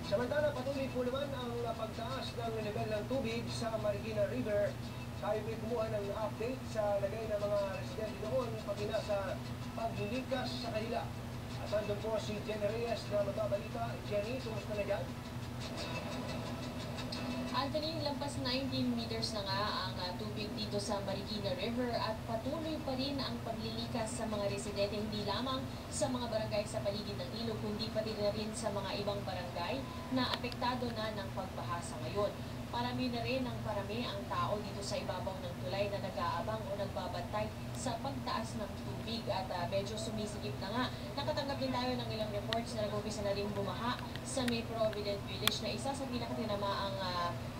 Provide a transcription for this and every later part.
Samantala, patuloy po naman ang pagtaas ng level ng tubig sa Marikina River. Tayo may kumuha ng update sa lagay ng mga residente doon, pati na sa paglilikas sa kanila. At nandun po si Jenny Reyes na magbabalita. Jenny, kumusta na dyan? Anthony, lampas 19 meters na nga ang tubig dito sa Marikina River at patuloy pa rin ang paglilikas sa mga residente, hindi lamang sa mga barangay sa paligid ng ilog, kundi pati na rin sa mga ibang barangay na apektado na ng pagbahasa ngayon. Parami na rin ang tao dito sa ibabaw ng tulay na nag-aabang o nagbabantay sa pagtaas ng tubig at medyo sumisigip na nga. Nakatanggap din tayo ng ilang reports na nag-umpisa na rin bumaha sa May Provident Village na isa sa pinakatinamaang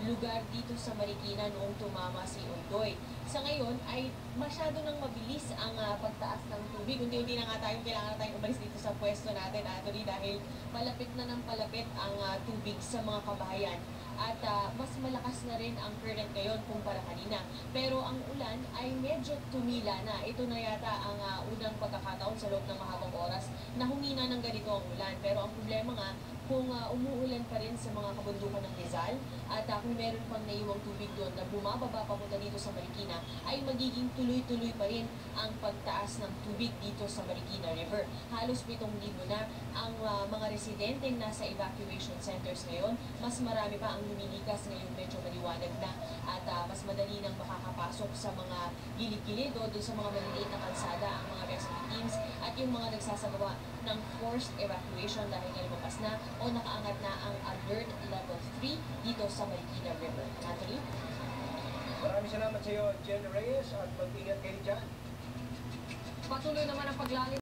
lugar dito sa Marikina noong tumama si Ondoy. Sa ngayon ay masyado nang mabilis ang pagtaas ng tubig. Unti-unti na nga kailangan tayong umalis dito sa pwesto natin, Anthony, dahil palapit na ng palapit ang tubig sa mga kabahayan. At mas malakas na rin ang current ngayon kumpara kanina. Pero ang ulan ay medyo tumila na. Ito na yata ang unang pagkakataon sa loob ng mahabang oras na humina ng ganito ang ulan. Pero ang problema nga, kung umuulan pa rin sa mga kabundukan ng Rizal at kung meron pang naiwang tubig doon na bumababa papunta dito sa Marikina, ay magiging tuloy-tuloy pa rin ang pagtaas ng tubig dito sa Marikina River. Halos 7,000 na ang mga residenteng nasa evacuation centers ngayon. Mas marami pa ang lumilikas ngayong medyo maliwanag na at mas madali nang makakapasok sa mga gilid-gilid o doon sa mga maliliit na kalsada ang mga rescue teams at yung mga nagsasagawa ng forced evacuation dahil lumabas na o nakaangat na ang Alert Level 3 dito sa Marikina River. Anthony? Maraming salamat sa iyo, Jen Reyes, at mag-ingat kayo dyan. Patuloy naman ang paglalim